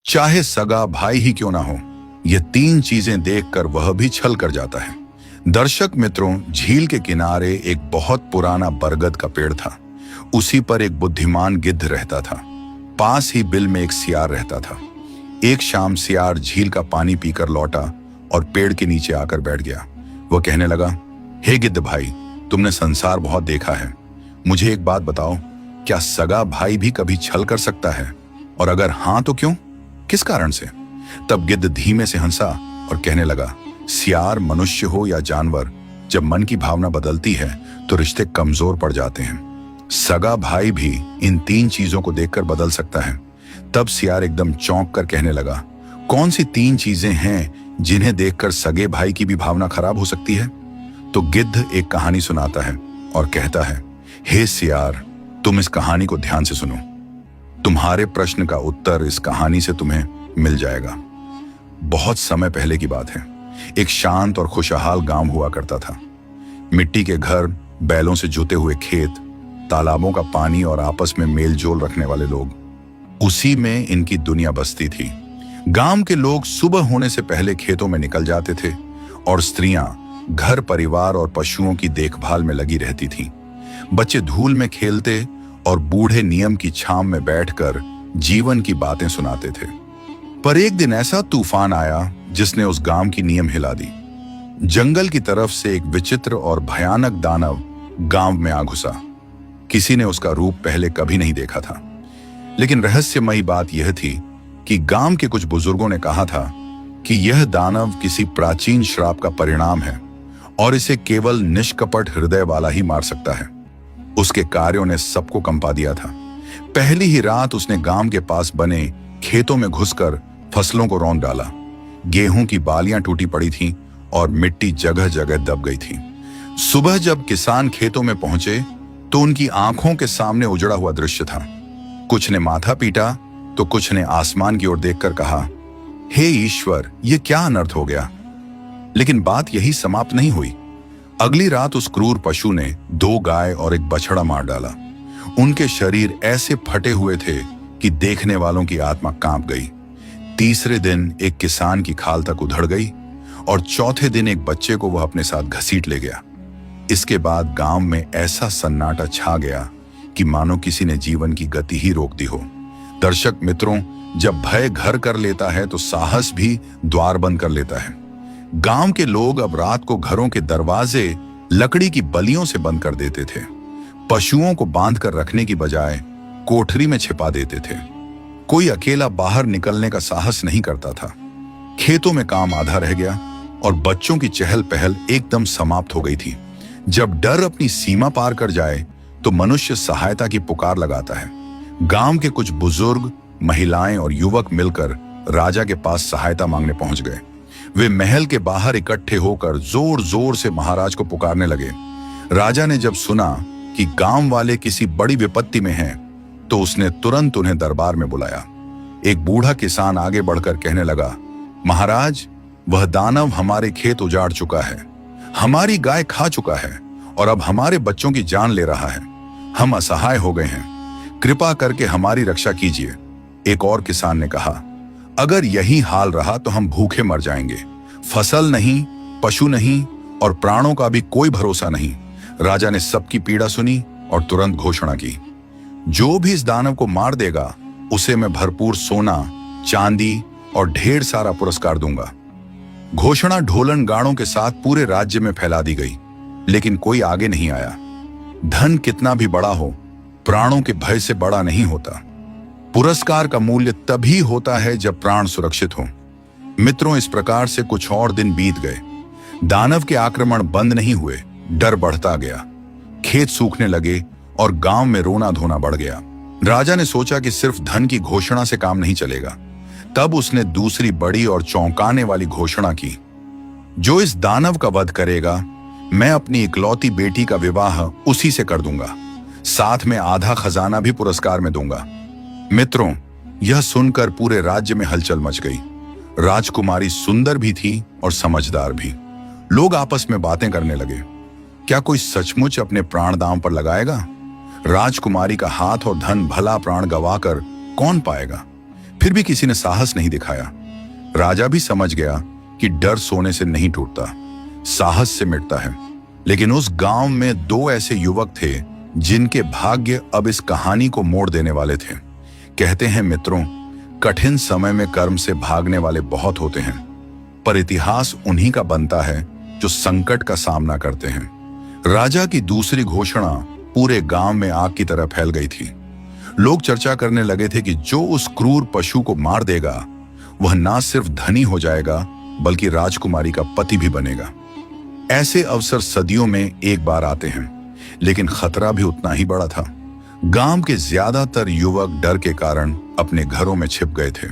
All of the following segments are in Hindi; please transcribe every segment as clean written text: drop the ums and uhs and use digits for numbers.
चाहे सगा भाई ही क्यों ना हो, ये तीन चीजें देखकर वह भी छल कर जाता है। दर्शक मित्रों, झील के किनारे एक बहुत पुराना बरगद का पेड़ था। उसी पर एक बुद्धिमान गिद्ध रहता था। पास ही बिल में एक सियार रहता था। एक शाम सियार झील का पानी पीकर लौटा और पेड़ के नीचे आकर बैठ गया। वह कहने लगा, हे गिद्ध भाई, तुमने संसार बहुत देखा है, मुझे एक बात बताओ, क्या सगा भाई भी कभी छल कर सकता है? और अगर हां तो क्यों, किस कारण से? तब गिद्ध धीमे से हंसा और कहने लगा, सियार, मनुष्य हो या जानवर, जब मन की भावना बदलती है तो रिश्ते कमजोर पड़ जाते हैं। सगा भाई भी इन तीन चीजों को देखकर बदल सकता है। तब सियार एकदम चौंक कर कहने लगा, कौन सी तीन चीजें हैं जिन्हें देखकर सगे भाई की भी भावना खराब हो सकती है? तो गिद्ध एक कहानी सुनाता है और कहता है, हे सियार, तुम इस कहानी को ध्यान से सुनो। तुम्हारे प्रश्न का उत्तर इस कहानी से तुम्हें मिल जाएगा। बहुत समय पहले की बात है। एक शांत और खुशहाल गांव हुआ करता था। मिट्टी के घर, बैलों से जुते हुए खेत, तालाबों का पानी और आपस में मेलजोल रखने वाले लोग, उसी में इनकी दुनिया बसती थी। गांव के लोग सुबह होने से पहले खेतों में निकल जाते थे और स्त्रियां घर, परिवार और पशुओं की देखभाल में लगी रहती थीं। बच्चे धूल में खेलते और बूढ़े नियम की छांव में बैठकर जीवन की बातें सुनाते थे। पर एक दिन ऐसा तूफान आया जिसने उस गांव की नींव हिला दी। जंगल की तरफ से एक विचित्र और भयानक दानव गांव में आ घुसा। किसी ने उसका रूप पहले कभी नहीं देखा था, लेकिन रहस्यमयी बात यह थी कि गांव के कुछ बुजुर्गों ने कहा था कि यह दानव किसी प्राचीन श्राप का परिणाम है और इसे केवल निष्कपट हृदय वाला ही मार सकता है। उसके कार्यों ने सबको कंपा दिया था। पहली ही रात उसने गांव के पास बने खेतों में घुसकर फसलों को रौंद डाला। गेहूं की बालियां टूटी पड़ी थीं और मिट्टी जगह जगह दब गई थी। सुबह जब किसान खेतों में पहुंचे तो उनकी आंखों के सामने उजड़ा हुआ दृश्य था। कुछ ने माथा पीटा तो कुछ ने आसमान की ओर देखकर कहा, हे ईश्वर, ये क्या अनर्थ हो गया? लेकिन बात यही समाप्त नहीं हुई। अगली रात उस क्रूर पशु ने 2 गाय और एक बछड़ा मार डाला। उनके शरीर ऐसे फटे हुए थे कि देखने वालों की आत्मा कांप गई। तीसरे दिन एक किसान की खाल तक उधड़ गई और चौथे दिन एक बच्चे को वह अपने साथ घसीट ले गया। इसके बाद गांव में ऐसा सन्नाटा छा गया कि मानो किसी ने जीवन की गति ही रोक दी हो। दर्शक मित्रों, जब भय घर कर लेता है तो साहस भी द्वार बंद कर लेता है। गांव के लोग अब रात को घरों के दरवाजे लकड़ी की बलियों से बंद कर देते थे। पशुओं को बांध कर रखने की बजाय कोठरी में छिपा देते थे। कोई अकेला बाहर निकलने का साहस नहीं करता था। खेतों में काम आधा रह गया और बच्चों की चहल पहल एकदम समाप्त हो गई थी। जब डर अपनी सीमा पार कर जाए तो मनुष्य सहायता की पुकार लगाता है। गांव के कुछ बुजुर्ग, महिलाएं और युवक मिलकर राजा के पास सहायता मांगने पहुंच गए। वे महल के बाहर इकट्ठे होकर जोर जोर से महाराज को पुकारने लगे। राजा ने जब सुना कि गांव वाले किसी बड़ी विपत्ति में हैं, तो उसने तुरंत उन्हें दरबार में बुलाया। एक बूढ़ा किसान आगे बढ़कर कहने लगा, महाराज, वह दानव हमारे खेत उजाड़ चुका है, हमारी गाय खा चुका है और अब हमारे बच्चों की जान ले रहा है। हम असहाय हो गए हैं, कृपा करके हमारी रक्षा कीजिए। एक और किसान ने कहा, अगर यही हाल रहा तो हम भूखे मर जाएंगे। फसल नहीं, पशु नहीं और प्राणों का भी कोई भरोसा नहीं। राजा ने सबकी पीड़ा सुनी और तुरंत घोषणा की, जो भी इस दानव को मार देगा उसे मैं भरपूर सोना, चांदी और ढेर सारा पुरस्कार दूंगा। घोषणा ढोलन गाड़ों के साथ पूरे राज्य में फैला दी गई, लेकिन कोई आगे नहीं आया। धन कितना भी बड़ा हो, प्राणों के भय से बड़ा नहीं होता। पुरस्कार का मूल्य तभी होता है जब प्राण सुरक्षित हो। मित्रों, इस प्रकार से कुछ और दिन बीत गए। दानव के आक्रमण बंद नहीं हुए, डर बढ़ता गया। खेत सूखने लगे और गांव में रोना धोना बढ़ गया। राजा ने सोचा कि सिर्फ धन की घोषणा से काम नहीं चलेगा। तब उसने दूसरी बड़ी और चौंकाने वाली घोषणा की, जो इस दानव का वध करेगा, मैं अपनी इकलौती बेटी का विवाह उसी से कर दूंगा, साथ में आधा खजाना भी पुरस्कार में दूंगा। मित्रों, यह सुनकर पूरे राज्य में हलचल मच गई। राजकुमारी सुंदर भी थी और समझदार भी। लोग आपस में बातें करने लगे, क्या कोई सचमुच अपने प्राण दांव पर लगाएगा? राजकुमारी का हाथ और धन भला प्राण गवाकर कौन पाएगा? फिर भी किसी ने साहस नहीं दिखाया। राजा भी समझ गया कि डर सोने से नहीं टूटता, साहस से मिटता है। लेकिन उस गांव में दो ऐसे युवक थे जिनके भाग्य अब इस कहानी को मोड़ देने वाले थे। कहते हैं मित्रों, कठिन समय में कर्म से भागने वाले बहुत होते हैं, पर इतिहास उन्हीं का बनता है जो संकट का सामना करते हैं। राजा की दूसरी घोषणा पूरे गांव में आग की तरह फैल गई थी। लोग चर्चा करने लगे थे कि जो उस क्रूर पशु को मार देगा वह ना सिर्फ धनी हो जाएगा बल्कि राजकुमारी का पति भी बनेगा। ऐसे अवसर सदियों में एक बार आते हैं, लेकिन खतरा भी उतना ही बड़ा था। गांव के ज्यादातर युवक डर के कारण अपने घरों में छिप गए थे।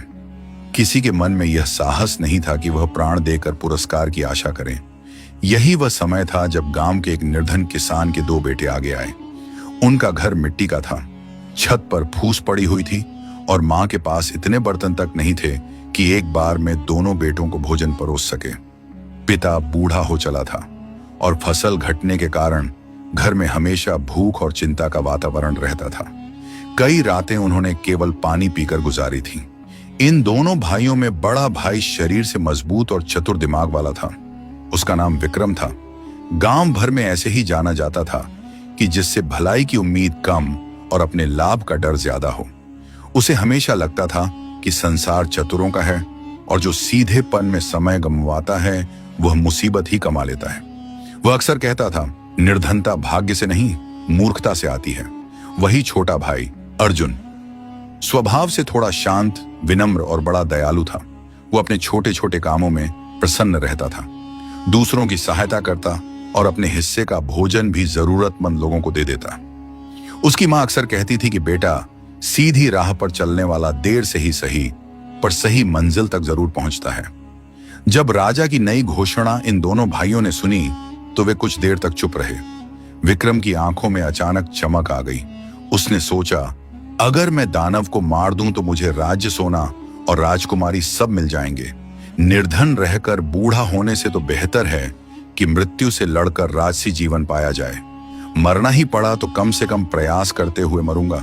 किसी के मन में यह साहस नहीं था कि वह प्राण देकर पुरस्कार की आशा करें। यही वह समय था जब गांव के एक निर्धन किसान के दो बेटे आगे आए। उनका घर मिट्टी का था, छत पर फूस पड़ी हुई थी और मां के पास इतने बर्तन तक नहीं थे कि एक बार में दोनों बेटों को भोजन परोस सके। पिता बूढ़ा हो चला था और फसल घटने के कारण घर में हमेशा भूख और चिंता का वातावरण रहता था। कई रातें उन्होंने केवल पानी पीकर गुजारी थी। इन दोनों भाइयों में बड़ा भाई शरीर से मजबूत और चतुर दिमाग वाला था। उसका नाम विक्रम था। गांव भर में ऐसे ही जाना जाता था कि जिससे भलाई की उम्मीद कम और अपने लाभ का डर ज्यादा हो। उसे हमेशा लगता था कि संसार चतुरों का है और जो सीधेपन में समय गंवाता है वह मुसीबत ही कमा लेता है। वह अक्सर कहता था, निर्धनता भाग्य से नहीं मूर्खता से आती है। वही छोटा भाई अर्जुन स्वभाव से थोड़ा शांत, विनम्र और बड़ा दयालु था। वो अपने छोटे छोटे कामों में प्रसन्न रहता था, दूसरों की सहायता करता और अपने हिस्से का भोजन भी जरूरतमंद लोगों को दे देता। उसकी मां अक्सर कहती थी कि बेटा, सीधी राह पर चलने वाला देर से ही सही पर सही मंजिल तक जरूर पहुंचता है। जब राजा की नई घोषणा इन दोनों भाइयों ने सुनी तो वे कुछ देर तक चुप रहे। विक्रम की आंखों में अचानक चमक आ गई। उसने सोचा, अगर मैं दानव को मार दूं तो मुझे राज्य, सोना और राजकुमारी सब मिल जाएंगे। निर्धन रहकर बूढ़ा होने से तो बेहतर है कि मृत्यु से लड़कर राजसी जीवन पाया जाए। मरना ही पड़ा तो कम से कम प्रयास करते हुए मरूंगा।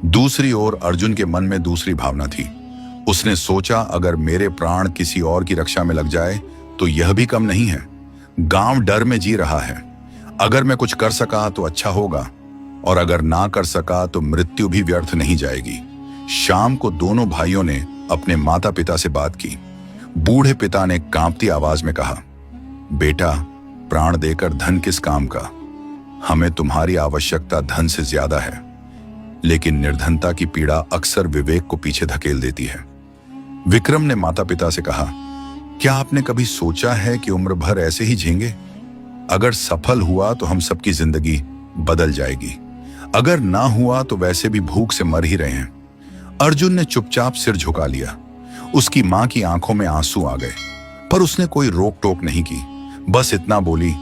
दूसरी ओर अर्जुन के मन में दूसरी भावना थी। उसने सोचा, अगर मेरे प्राण किसी और की रक्षा में लग जाए तो यह भी कम नहीं है। गांव डर में जी रहा है। अगर मैं कुछ कर सका तो अच्छा होगा और अगर ना कर सका तो मृत्यु भी व्यर्थ नहीं जाएगी। शाम को दोनों भाइयों ने अपने माता पिता से बात की। बूढ़े पिता ने कांपती आवाज में कहा, बेटा, प्राण देकर धन किस काम का? हमें तुम्हारी आवश्यकता धन से ज्यादा है, लेकिन निर्धनता की पीड़ा अक्सर विवेक को पीछे धकेल देती है। विक्रम ने माता पिता से कहा, क्या आपने कभी सोचा है कि उम्र भर ऐसे ही झेंगे? अगर सफल हुआ तो हम सबकी जिंदगी बदल जाएगी, अगर ना हुआ तो वैसे भी भूख से मर ही रहे हैं। अर्जुन ने चुपचाप सिर झुका लिया। उसकी मां की आंखों में आंसू आ गए, पर उसने कोई रोक टोक नहीं की। बस इतना बोली,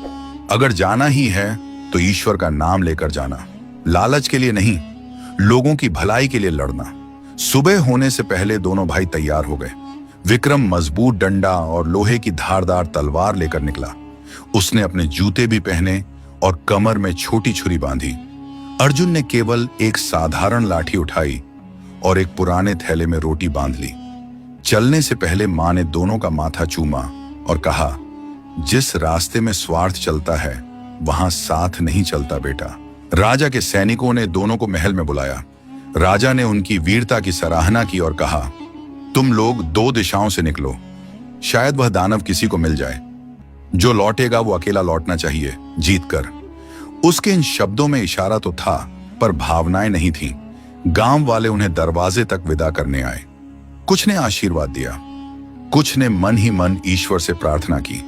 अगर जाना ही है तो ईश्वर का नाम लेकर जाना, लालच के लिए नहीं, लोगों की भलाई के लिए लड़ना। सुबह होने से पहले दोनों भाई तैयार हो गए। विक्रम मजबूत डंडा और लोहे की धारदार तलवार लेकर निकला। उसने अपने जूते भी पहने और कमर में छोटी छुरी बांधी। अर्जुन ने केवल एक साधारण लाठी उठाई और एक पुराने थैले में रोटी बांध ली। चलने से पहले मां ने दोनों का माथा चूमा और कहा, जिस रास्ते में स्वार्थ चलता है वहां साथ नहीं चलता बेटा। राजा के सैनिकों ने दोनों को महल में बुलाया। राजा ने उनकी वीरता की सराहना की और कहा, तुम लोग 2 दिशाओं से निकलो, शायद वह दानव किसी को मिल जाए। जो लौटेगा वो अकेला लौटना चाहिए, जीत कर। उसके इन शब्दों में इशारा तो था, पर भावनाएं नहीं थीं। गांव वाले उन्हें दरवाजे तक विदा करने आए। कुछ ने आशीर्वाद दिया, कुछ ने मन ही मन ईश्वर से प्रार्थना की।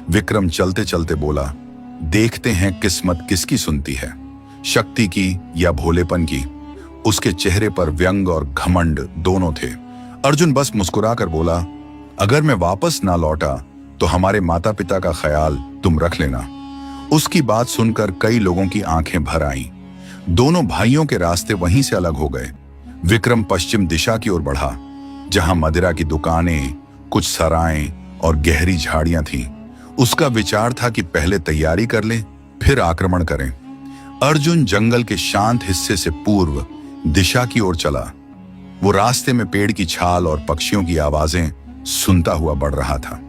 विक्रम चलते चलते बोला, देखते हैं किस्मत किसकी सुनती है, शक्ति की या भोलेपन की। उसके चेहरे पर व्यंग और घमंड दोनों थे। अर्जुन बस मुस्कुराकर बोला, अगर मैं वापस ना लौटा तो हमारे माता पिता का ख्याल तुम रख लेना। उसकी बात सुनकर कई लोगों की आंखें भर आईं। दोनों भाइयों के रास्ते वहीं से अलग हो गए। विक्रम पश्चिम दिशा की ओर बढ़ा, जहां मदिरा की दुकानें, कुछ सराएं और गहरी झाड़ियां थीं। उसका विचार था कि पहले तैयारी कर लें, फिर आक्रमण करें। अर्जुन जंगल के शांत हिस्से से पूर्व दिशा की ओर चला। वो रास्ते में पेड़ की छाल और पक्षियों की आवाजें सुनता हुआ बढ़ रहा था।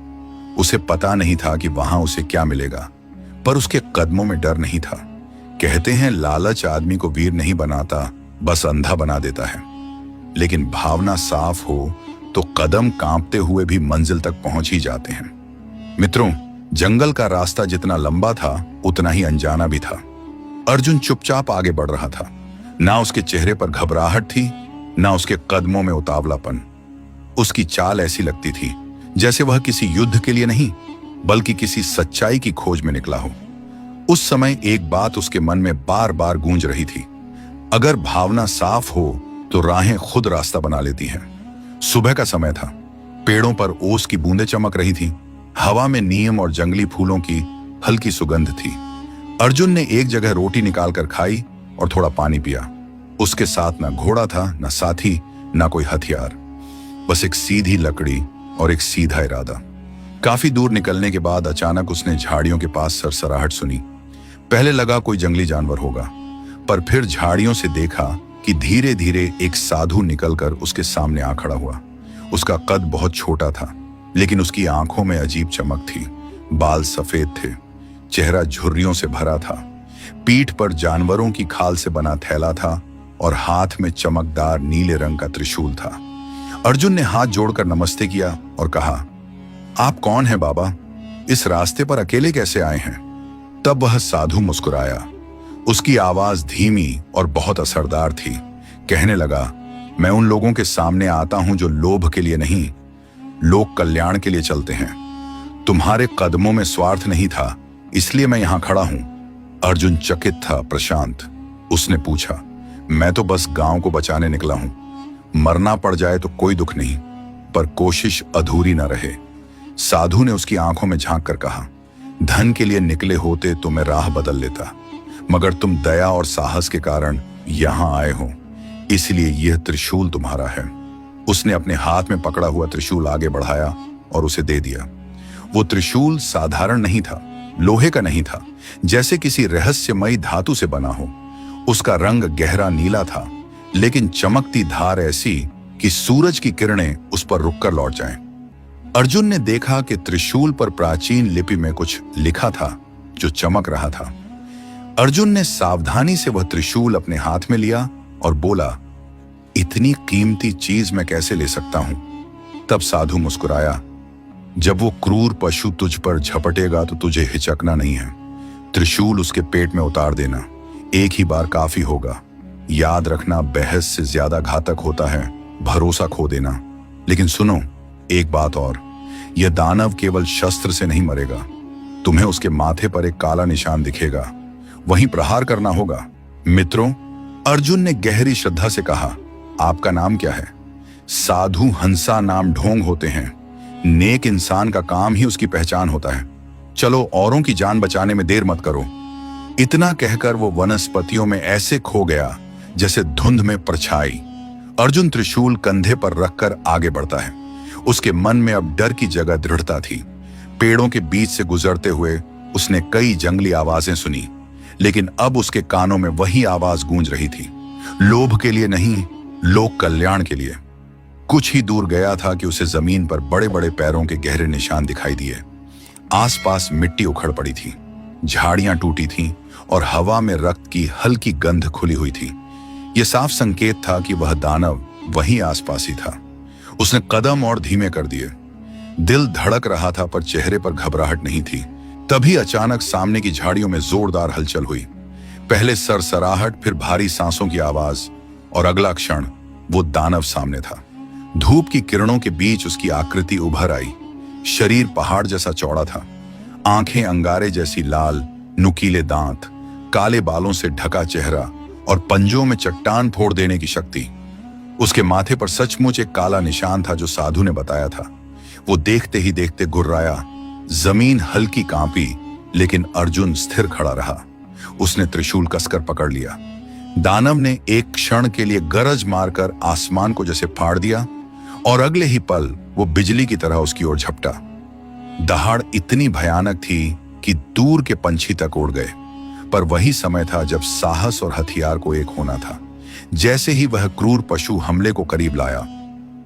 उसे पता नहीं था कि वहां उसे क्या मिलेगा, पर उसके कदमों में डर नहीं था। कहते हैं लालच आदमी को वीर नहीं बनाता, बस अंधा बना देता है। लेकिन भावना साफ हो तो कदम कांपते हुए भी मंजिल तक पहुंच ही जाते हैं। मित्रों, जंगल का रास्ता जितना लंबा था उतना ही अनजाना भी था। अर्जुन चुपचाप आगे बढ़ रहा था। ना उसके चेहरे पर घबराहट थी, ना उसके कदमों में उतावलापन। उसकी चाल ऐसी लगती थी जैसे वह किसी युद्ध के लिए नहीं, बल्कि किसी सच्चाई की खोज में निकला हो। उस समय एक बात उसके मन में बार बार गूंज रही थी, अगर भावना साफ हो तो राहें खुद रास्ता बना लेती हैं। सुबह का समय था। पेड़ों पर ओस की बूंदें चमक रही थी। हवा में नीम और जंगली फूलों की हल्की सुगंध थी। अर्जुन ने एक जगह रोटी निकालकर खाई और थोड़ा पानी पिया। उसके साथ ना घोड़ा था, ना साथी, ना कोई हथियार, बस एक सीधी लकड़ी और एक सीधा इरादा। काफी दूर निकलने के बाद अचानक उसने झाड़ियों के पास सरसराहट सुनी। पहले लगा कोई जंगली जानवर होगा, पर फिर झाड़ियों से देखा कि धीरे धीरे एक साधु निकलकर उसके सामने आ खड़ा हुआ। उसका कद बहुत छोटा था, लेकिन उसकी आंखों में अजीब चमक थी। बाल सफेद थे, चेहरा झुर्रियों से भरा था। पीठ पर जानवरों की खाल से बना थैला था और हाथ में चमकदार नीले रंग का त्रिशूल था। अर्जुन ने हाथ जोड़कर नमस्ते किया और कहा, आप कौन हैं बाबा? इस रास्ते पर अकेले कैसे आए हैं? तब वह साधु मुस्कुराया। उसकी आवाज धीमी और बहुत असरदार थी। कहने लगा, मैं उन लोगों के सामने आता हूं जो लोभ के लिए नहीं, लोक कल्याण के लिए चलते हैं। तुम्हारे कदमों में स्वार्थ नहीं था, इसलिए मैं यहां खड़ा हूं। अर्जुन चकित था, प्रशांत। उसने पूछा, मैं तो बस गांव को बचाने निकला हूं। मरना पड़ जाए तो कोई दुख नहीं, पर कोशिश अधूरी न रहे। साधु ने उसकी आंखों में झांक कर कहा, धन के लिए निकले होते तो मैं राह बदल लेता, मगर तुम दया और साहस के कारण यहां आए हो, इसलिए यह त्रिशूल तुम्हारा है। उसने अपने हाथ में पकड़ा हुआ त्रिशूल आगे बढ़ाया और उसे दे दिया। वो त्रिशूल साधारण नहीं था, लोहे का नहीं था, जैसे किसी रहस्यमयी धातु से बना हो। उसका रंग गहरा नीला था, लेकिन चमकती धार ऐसी कि सूरज की किरणें उस पर रुककर लौट जाएं। अर्जुन ने देखा कि त्रिशूल पर प्राचीन लिपि में कुछ लिखा था जो चमक रहा था। अर्जुन ने सावधानी से वह त्रिशूल अपने हाथ में लिया और बोला, इतनी कीमती चीज मैं कैसे ले सकता हूं? तब साधु मुस्कुराया, जब वो क्रूर पशु तुझ पर झपटेगा तो तुझे हिचकना नहीं है। त्रिशूल उसके पेट में उतार देना, एक ही बार काफी होगा। याद रखना, बहस से ज्यादा घातक होता है भरोसा खो देना। लेकिन सुनो, एक बात और, यह दानव केवल शस्त्र से नहीं मरेगा। तुम्हें उसके माथे पर एक काला निशान दिखेगा, वहीं प्रहार करना होगा। मित्रों, अर्जुन ने गहरी श्रद्धा से कहा, आपका नाम क्या है? साधु हंसा नाम ढोंग होते हैं। नेक इंसान का काम ही उसकी पहचान होता है। चलो, औरों की जान बचाने में देर मत करो। इतना कहकर वो वनस्पतियों में ऐसे खो गया जैसे धुंध में परछाई। अर्जुन त्रिशूल कंधे पर रखकर आगे बढ़ता है। उसके मन में अब डर की जगह दृढ़ता थी। पेड़ों के बीच से गुजरते हुए उसने कई जंगली आवाजें सुनी, लेकिन अब उसके कानों में वही आवाज गूंज रही थी, लोभ के लिए नहीं, लोक कल्याण के लिए। कुछ ही दूर गया था कि उसे जमीन पर बड़े बड़े पैरों के गहरे निशान दिखाई दिए। आसपास मिट्टी उखड़ पड़ी थी, झाड़ियां टूटी थीं और हवा में रक्त की हल्की गंध खुली हुई थी। यह साफ संकेत था कि वह दानव वहीं आसपास ही था। उसने कदम और धीमे कर दिए। दिल धड़क रहा था, पर चेहरे पर घबराहट नहीं थी। तभी अचानक सामने की झाड़ियों में जोरदार हलचल हुई। पहले सरसराहट, फिर भारी सांसों की आवाज, और अगला क्षण वो दानव सामने था। धूप की किरणों के बीच उसकी आकृति उभर आई। शरीर पहाड़ जैसा चौड़ा था, आंखें अंगारे जैसी लाल, नुकीले दांत, काले बालों से ढका चेहरा और पंजों में चट्टान फोड़ देने की शक्ति। उसके माथे पर सचमुच एक काला निशान था जो साधु ने बताया था। वो देखते ही देखते गुर्राया। जमीन हल्की कांपी, लेकिन अर्जुन स्थिर खड़ा रहा। उसने त्रिशूल कसकर पकड़ लिया। दानव ने एक क्षण के लिए गरज मारकर आसमान को जैसे फाड़ दिया और अगले ही पल वो बिजली की तरह उसकी ओर झपटा। दहाड़ इतनी भयानक थी कि दूर के पंछी तक उड़ गए। पर वही समय था जब साहस और हथियार को एक होना था, जैसे ही वह क्रूर पशु हमले को करीब लाया,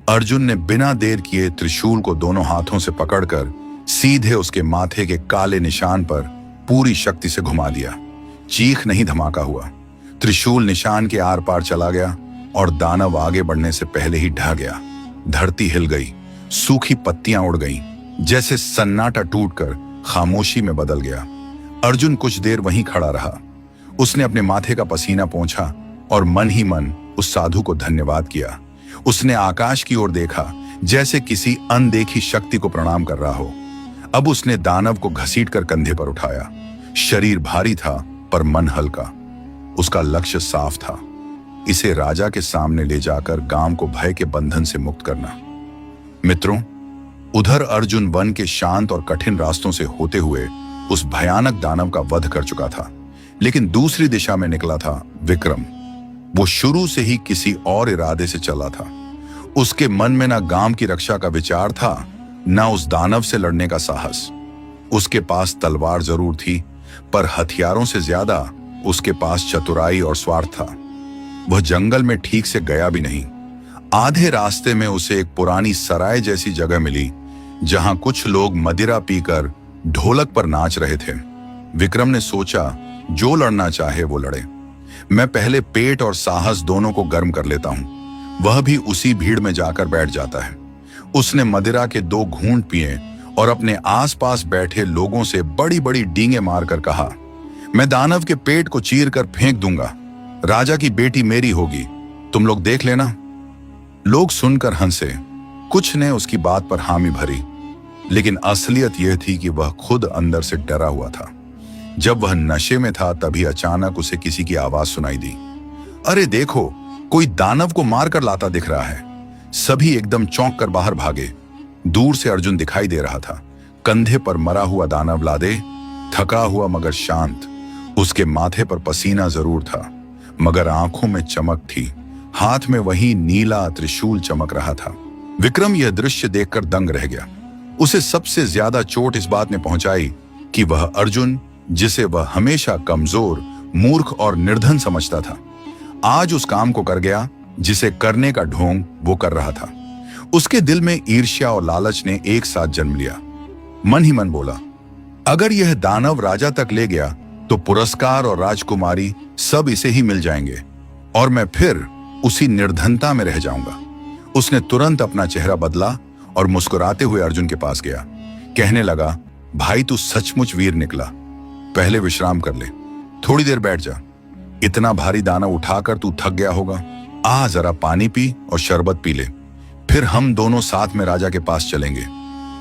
अर्जुन ने बिना देर किए त्रिशूल को दोनों हाथों से पकड़कर सीधे उसके माथे के काले निशान पर पूरी शक्ति से घुमा दिया। चीख नहीं, धमाका हुआ। त्रिशूल निशान के आर पार चला गया और दानव आगे बढ़ने से पहले ही ढह गया। धरती हिल गई, सूखी पत्तियां उड़ गईं, जैसे सन्नाटा टूटकर खामोशी में बदल गया। अर्जुन कुछ देर वहीं खड़ा रहा। उसने अपने माथे का पसीना पोंछा और मन ही मन उस साधु को धन्यवाद किया। उसने आकाश की ओर देखा, जैसे किसी अनदेखी शक्ति को प्रणाम कर रहा हो। अब उसने दानव को घसीटकर कंधे पर उठाया। शरीर भारी था पर मन हल्का। उसका लक्ष्य साफ था, इसे राजा के सामने ले जाकर गांव को भय के बंधन से मुक्त करना। मित्रों, उधर अर्जुन वन के शांत और कठिन रास्तों से होते हुए उस भयानक दानव का वध कर चुका था, लेकिन दूसरी दिशा में निकला था विक्रम। वो शुरू से ही किसी और इरादे से चला था। उसके मन में ना गांव की रक्षा का विचार था, ना उस दानव से लड़ने का साहस। उसके पास तलवार जरूर थी, पर हथियारों से ज्यादा उसके पास चतुराई और स्वार्थ था। वह जंगल में ठीक से गया भी नहीं। आधे रास्ते में उसे एक पुरानी सराय जैसी जगह मिली, जहां कुछ लोग मदिरा पीकर ढोलक पर नाच रहे थे। विक्रम ने सोचा, जो लड़ना चाहे वो लड़े। मैं पहले पेट और साहस दोनों को गर्म कर लेता हूं। वह भी उसी भीड़ में जाकर बैठ जाता है। उसने मदिरा के 2 घूंट पिए और अपने आसपास बैठे लोगों से बड़ी बड़ी डींगे मारकर कहा, मैं दानव के पेट को चीर कर फेंक दूंगा। राजा की बेटी मेरी होगी, तुम लोग देख लेना। लोग सुनकर हंसे। कुछ ने उसकी बात पर हामी भरी, लेकिन असलियत यह थी कि वह खुद अंदर से डरा हुआ था। जब वह नशे में था, तभी अचानक उसे किसी की आवाज सुनाई दी, अरे देखो, कोई दानव को मारकर लाता दिख रहा है। सभी एकदम चौंक कर बाहर भागे। दूर से अर्जुन दिखाई दे रहा था, कंधे पर मरा हुआ दानव लादे, थका हुआ मगर शांत। उसके माथे पर पसीना जरूर था, मगर आंखों में चमक थी। हाथ में वही नीला त्रिशूल चमक रहा था। विक्रम यह दृश्य देखकर दंग रह गया। उसे सबसे ज्यादा चोट इस बात ने पहुंचाई कि वह अर्जुन, जिसे वह हमेशा कमजोर, मूर्ख और निर्धन समझता था, आज उस काम को कर गया जिसे करने का ढोंग वो कर रहा था। उसके दिल में ईर्ष्या और लालच ने एक साथ जन्म लिया। मन ही मन बोला, अगर यह दानव राजा तक ले गया तो पुरस्कार और राजकुमारी सब इसे ही मिल जाएंगे और मैं फिर उसी निर्धनता में रह जाऊंगा। उसने तुरंत अपना चेहरा बदला और मुस्कुराते हुए अर्जुन के पास गया। कहने लगा, भाई तू सचमुच वीर निकला। पहले विश्राम कर ले, थोड़ी देर बैठ जा। इतना भारी दाना उठाकर तू थक गया होगा। आ जरा पानी पी और शरबत पी ले, फिर हम दोनों साथ में राजा के पास चलेंगे।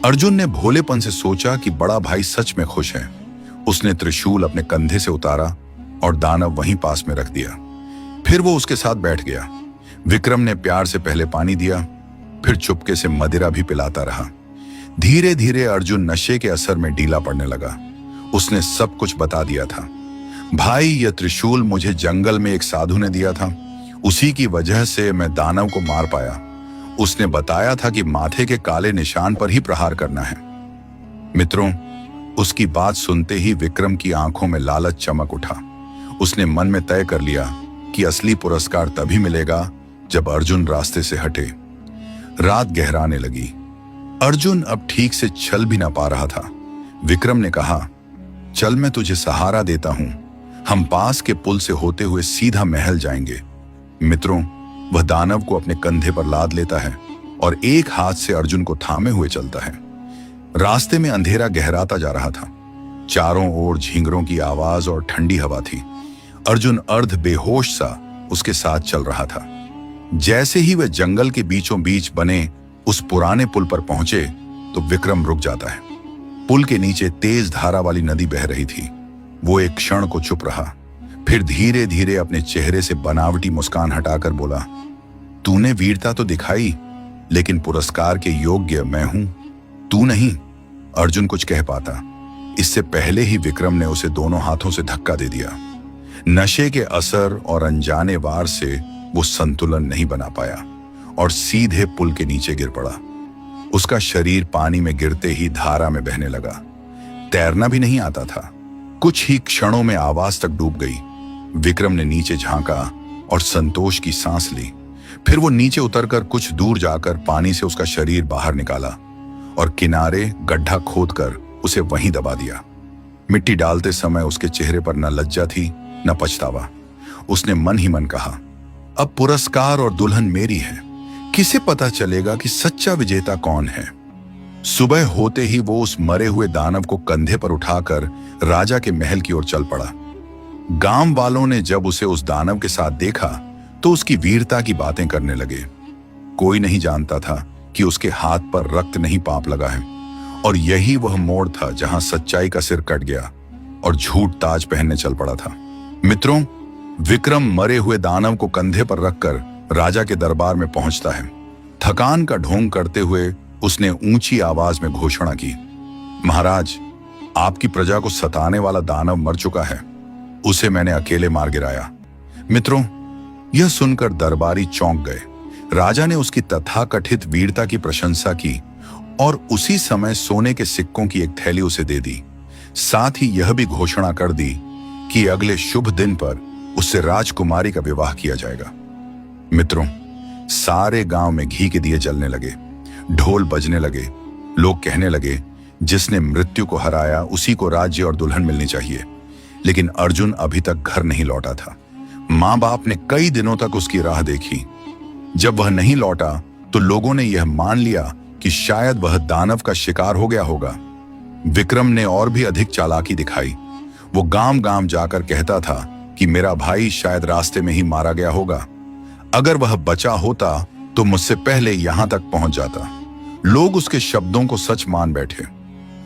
अर्जुन ने भोलेपन से सोचा कि बड़ा भाई सच में खुश है। उसने त्रिशूल अपने कंधे से उतारा और दानव वहीं पास में रख दिया। फिर वो उसके साथ बैठ गया। विक्रम ने प्यार से पहले पानी दिया, फिर चुपके से मदिरा भी पिलाता रहा। धीरे धीरे अर्जुन नशे के असर में ढीला पड़ने लगा। उसने सब कुछ बता दिया था। भाई, यह त्रिशूल मुझे जंगल में एक साधु ने दिया था, उसी की वजह से मैं दानव को मार पाया। उसने बताया था कि माथे के काले निशान पर ही प्रहार करना है। मित्रों, उसकी बात सुनते ही विक्रम की आंखों में लालच चमक उठा। उसने मन में तय कर लिया कि असली पुरस्कार तभी मिलेगा जब अर्जुन रास्ते से हटे। रात गहराने लगी। अर्जुन अब ठीक से चल भी ना पा रहा था। विक्रम ने कहा, चल मैं तुझे सहारा देता हूं। हम पास के पुल से होते हुए सीधा महल जाएंगे। मित्रों, वह दानव को अपने कंधे पर लाद लेता है और एक हाथ से अर्जुन को थामे हुए चलता है। रास्ते में अंधेरा गहराता जा रहा था। चारों ओर झींगरों की आवाज और ठंडी हवा थी। अर्जुन अर्ध बेहोश सा उसके साथ चल रहा था। जैसे ही वह जंगल के बीचों बीच बने उस पुराने पुल पर पहुंचे तो विक्रम रुक जाता है। पुल के नीचे तेज धारा वाली नदी बह रही थी। वो एक क्षण को चुप रहा, फिर धीरे धीरे अपने चेहरे से बनावटी मुस्कान हटाकर बोला, तूने वीरता तो दिखाई, लेकिन पुरस्कार के योग्य मैं हूं, तू नहीं। अर्जुन कुछ कह पाता, इससे पहले ही विक्रम ने उसे दोनों हाथों से धक्का दे दिया। नशे के असर और अनजाने वार से वो संतुलन नहीं बना पाया और सीधे पुल के नीचे गिर पड़ा। उसका शरीर पानी में गिरते ही धारा में बहने लगा। तैरना भी नहीं आता था। कुछ ही क्षणों में आवाज तक डूब गई। विक्रम ने नीचे झांका और संतोष की सांस ली। फिर वो नीचे उतरकर कुछ दूर जाकर पानी से उसका शरीर बाहर निकाला और किनारे गड्ढा खोदकर उसे वहीं दबा दिया। मिट्टी डालते समय उसके चेहरे पर न लज्जा थी न पछतावा। उसने मन ही मन कहा, अब पुरस्कार और दुल्हन मेरी है, किसे पता चलेगा कि सच्चा विजेता कौन है। सुबह होते ही वो उस मरे हुए दानव को कंधे पर उठाकर राजा के महल की ओर चल पड़ा। गांव वालों ने जब उसे उस दानव के साथ देखा तो उसकी वीरता की बातें करने लगे। कोई नहीं जानता था कि उसके हाथ पर रक्त नहीं पाप लगा है और यही वह मोड़ था जहां सच्चाई का सिर कट गया और झूठ ताज पहनने चल पड़ा था। मित्रों, विक्रम मरे हुए दानव को कंधे पर रखकर राजा के दरबार में पहुंचता है। थकान का ढोंग करते हुए उसने ऊंची आवाज में घोषणा की, महाराज, आपकी प्रजा को सताने वाला दानव मर चुका है। उसे मैंने अकेले मार गिराया। मित्रों, यह सुनकर दरबारी चौंक गए। राजा ने उसकी तथाकथित वीरता की प्रशंसा की और उसी समय सोने के सिक्कों की एक थैली उसे दे दी। साथ ही यह भी घोषणा कर दी कि अगले शुभ दिन पर उससे राजकुमारी का विवाह किया जाएगा। मित्रों, सारे गांव में घी के दिए जलने लगे, ढोल बजने लगे। लोग कहने लगे, जिसने मृत्यु को हराया उसी को राज्य और दुल्हन मिलनी चाहिए। लेकिन अर्जुन अभी तक घर नहीं लौटा था। मां बाप ने कई दिनों तक उसकी राह देखी। जब वह नहीं लौटा तो लोगों ने यह मान लिया कि शायद वह दानव का शिकार हो गया होगा। विक्रम ने और भी अधिक चालाकी दिखाई। वो गांव गांव जाकर कहता था कि मेरा भाई शायद रास्ते में ही मारा गया होगा। अगर वह बचा होता तो मुझसे पहले यहां तक पहुंच जाता। लोग उसके शब्दों को सच मान बैठे।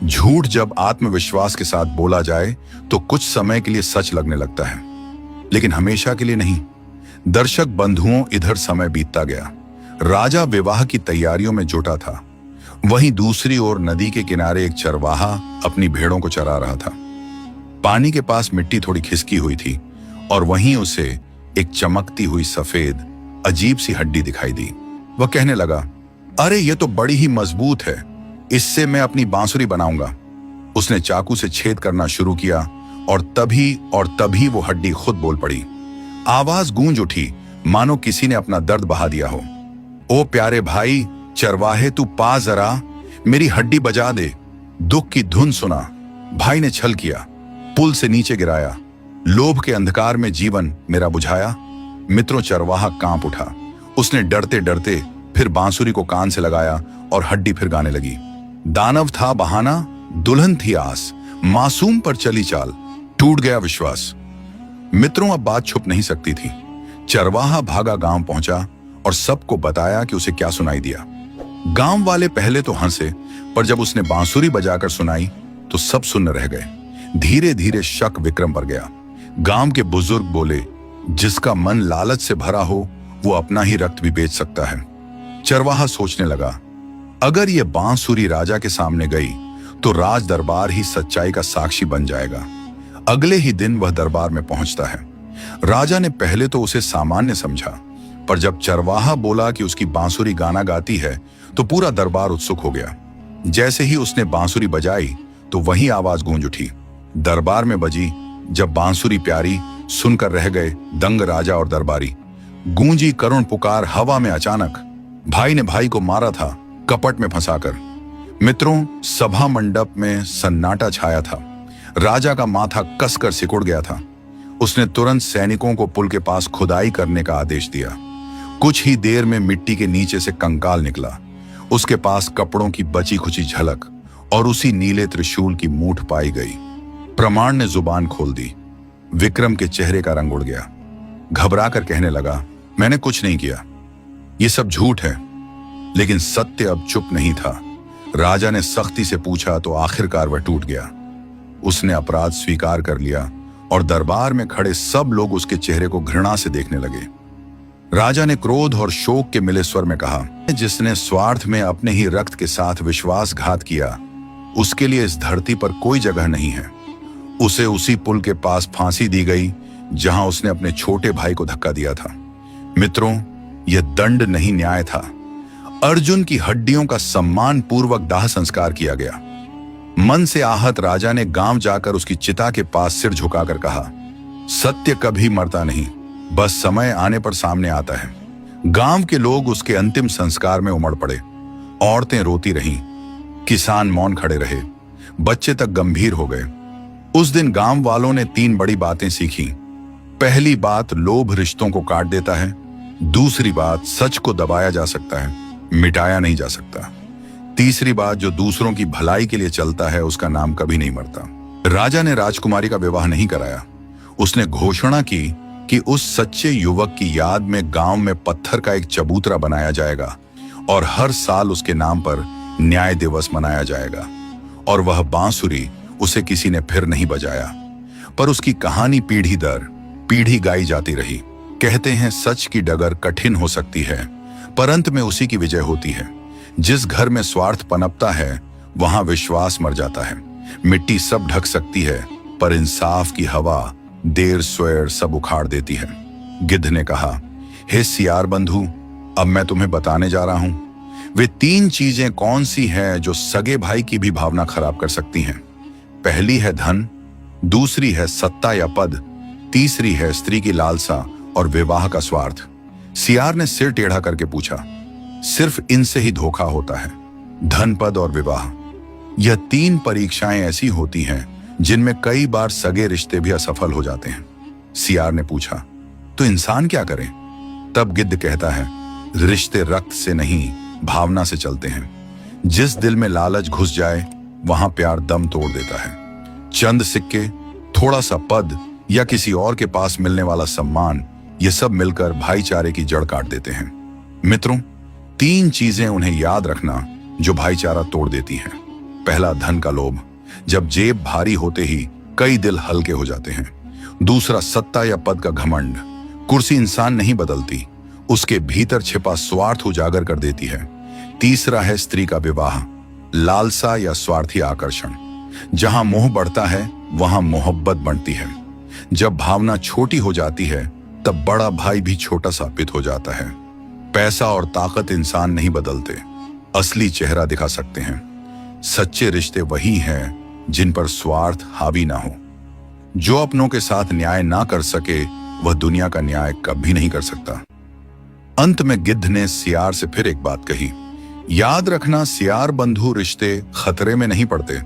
झूठ जब आत्मविश्वास के साथ बोला जाए तो कुछ समय के लिए सच लगने लगता है, लेकिन हमेशा के लिए नहीं। दर्शक बंधुओं, इधर समय बीतता गया। राजा विवाह की तैयारियों में जुटा था। वहीं दूसरी ओर नदी के किनारे एक चरवाहा अपनी भेड़ों को चरा रहा था। पानी के पास मिट्टी थोड़ी खिसकी हुई थी और वहीं उसे एक चमकती हुई सफेद अजीब सी हड्डी दिखाई दी। वह कहने लगा, अरे ये तो बड़ी ही मजबूत है, इससे मैं अपनी बांसुरी बनाऊंगा। उसने चाकू से छेद करना शुरू किया और तभी वो हड्डी खुद बोल पड़ी। आवाज गूंज उठी मानो किसी ने अपना दर्द बहा दिया हो। ओ प्यारे भाई चरवाहे, तू पा जरा, मेरी हड्डी बजा दे। दुख की धुन सुना। भाई ने छल किया, पुल से नीचे गिराया, लोभ के अंधकार में जीवन मेरा बुझाया। मित्रों, चरवाहा कांप उठा। उसने डरते डरते फिर बांसुरी को कान से लगाया और हड्डी फिर गाने लगी। दानव था बहाना, दुल्हन थी आस, मासूम पर चली चाल, टूट गया विश्वास। मित्रों, अब बात छुप नहीं सकती थी। चरवाहा भागा गांव पहुंचा और सबको बताया कि उसे क्या सुनाई दिया। गांव वाले पहले तो हंसे, पर जब उसने बांसुरी बजाकर सुनाई तो सब सुन्न रह गए। धीरे धीरे शक विक्रम पर गया। गांव के बुजुर्ग बोले, जिसका मन लालच से भरा हो वो अपना ही रक्त भी बेच सकता है। चरवाहा सोचने लगा, अगर ये बांसुरी राजा के सामने गई तो राज दरबार ही सच्चाई का साक्षी बन जाएगा। अगले ही दिन वह दरबार में पहुंचता है। राजा ने पहले तो उसे सामान्य समझा, पर जब चरवाहा बोला कि उसकी बांसुरी गाना गाती है तो पूरा दरबार उत्सुक हो गया। जैसे ही उसने बांसुरी बजाई तो वही आवाज गूंज उठी। दरबार में बजी। जब बांसुरी प्यारी, सुनकर रह गए दंग राजा और दरबारी। गूंजी करुण पुकार हवा में अचानक। भाई ने भाई को मारा था कपट में फंसाकर। मित्रों, सभा मंडप में सन्नाटा छाया था। राजा का माथा कसकर सिकुड़ गया था। उसने तुरंत सैनिकों को पुल के पास खुदाई करने का आदेश दिया। कुछ ही देर में मिट्टी के नीचे से कंकाल निकला। उसके पास कपड़ों की बची खुची झलक और उसी नीले त्रिशूल की मूठ पाई गई। प्रमाण ने जुबान खोल दी। विक्रम के चेहरे का रंग उड़ गया। घबराकर कहने लगा, मैंने कुछ नहीं किया, ये सब झूठ है। लेकिन सत्य अब चुप नहीं था। राजा ने सख्ती से पूछा तो आखिरकार वह टूट गया। उसने अपराध स्वीकार कर लिया और दरबार में खड़े सब लोग उसके चेहरे को घृणा से देखने लगे। राजा ने क्रोध और शोक के मिले स्वर में कहा, जिसने स्वार्थ में अपने ही रक्त के साथ विश्वासघात किया उसके लिए इस धरती पर कोई जगह नहीं है। उसे उसी पुल के पास फांसी दी गई जहां उसने अपने छोटे भाई को धक्का दिया था। मित्रों, यह दंड नहीं, न्याय था। अर्जुन की हड्डियों का सम्मान पूर्वक दाह संस्कार किया गया। मन से आहत राजा ने गांव जाकर उसकी चिता के पास सिर झुकाकर कहा, सत्य कभी मरता नहीं, बस समय आने पर सामने आता है। गांव के लोग उसके अंतिम संस्कार में उमड़ पड़े। औरतें रोती रहीं, किसान मौन खड़े रहे, बच्चे तक गंभीर हो गए। उस दिन गांव वालों ने 3 बड़ी बातें सीखी। पहली बात, लोभ रिश्तों को काट देता है। दूसरी बात, सच को दबाया जा सकता है, मिटाया नहीं जा सकता। तीसरी बात, जो दूसरों की भलाई के लिए चलता है उसका नाम कभी नहीं मरता। राजा ने राजकुमारी का विवाह नहीं कराया। उसने घोषणा की कि उस सच्चे युवक की याद में गांव में पत्थर का एक चबूतरा बनाया जाएगा और हर साल उसके नाम पर न्याय दिवस मनाया जाएगा। और वह बांसुरी उसे किसी ने फिर नहीं बजाया, पर उसकी कहानी पीढ़ी दर पीढ़ी गाई जाती रही। कहते हैं सच की डगर कठिन हो सकती है, पर अंत में उसी की विजय होती है। जिस घर में स्वार्थ पनपता है वहां विश्वास मर जाता है। मिट्टी सब ढक सकती है, पर इंसाफ की हवा देर स्वेर सब उखाड़ देती है। गिद्ध ने कहा, हे सियार बंधु, अब मैं तुम्हें बताने जा रहा हूं वे 3 चीजें कौन सी हैं जो सगे भाई की भी भावना खराब कर सकती हैं। पहली है धन, दूसरी है सत्ता या पद, तीसरी है स्त्री की लालसा और विवाह का स्वार्थ। सियार ने सिर टेढ़ा करके पूछा, सिर्फ इनसे ही धोखा होता है? धन, पद और विवाह, यह 3 परीक्षाएं ऐसी होती हैं जिनमें कई बार सगे रिश्ते भी असफल हो जाते हैं। सियार ने पूछा, तो इंसान क्या करें? तब गिद्ध कहता है, रिश्ते रक्त से नहीं भावना से चलते हैं। जिस दिल में लालच घुस जाए वहां प्यार दम तोड़ देता है। चंद सिक्के, थोड़ा सा पद या किसी और के पास मिलने वाला सम्मान, ये सब मिलकर भाईचारे की जड़ काट देते हैं। मित्रों, 3 चीजें उन्हें याद रखना जो भाईचारा तोड़ देती हैं। पहला, धन का लोभ, जब जेब भारी होते ही कई दिल हल्के हो जाते हैं। दूसरा, सत्ता या पद का घमंड, कुर्सी इंसान नहीं बदलती, उसके भीतर छिपा स्वार्थ उजागर कर देती है। तीसरा है स्त्री का विवाह, लालसा या स्वार्थी आकर्षण, जहां मोह बढ़ता है वहां मोहब्बत बढ़ती है। जब भावना छोटी हो जाती है तब बड़ा भाई भी छोटा साबित हो जाता है। पैसा और ताकत इंसान नहीं बदलते, असली चेहरा दिखा सकते हैं। सच्चे रिश्ते वही हैं जिन पर स्वार्थ हावी ना हो। जो अपनों के साथ न्याय ना कर सके वह दुनिया का न्याय कभी नहीं कर सकता। अंत में गिद्ध ने सियार से फिर एक बात कही, याद रखना सियार बंधु, रिश्ते खतरे में नहीं पड़ते,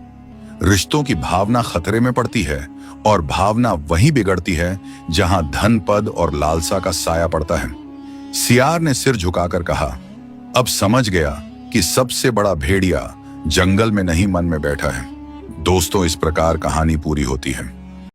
रिश्तों की भावना खतरे में पड़ती है। और भावना वहीं बिगड़ती है जहां धन, पद और लालसा का साया पड़ता है। सियार ने सिर झुकाकर कहा, अब समझ गया कि सबसे बड़ा भेड़िया जंगल में नहीं मन में बैठा है। दोस्तों, इस प्रकार कहानी पूरी होती है।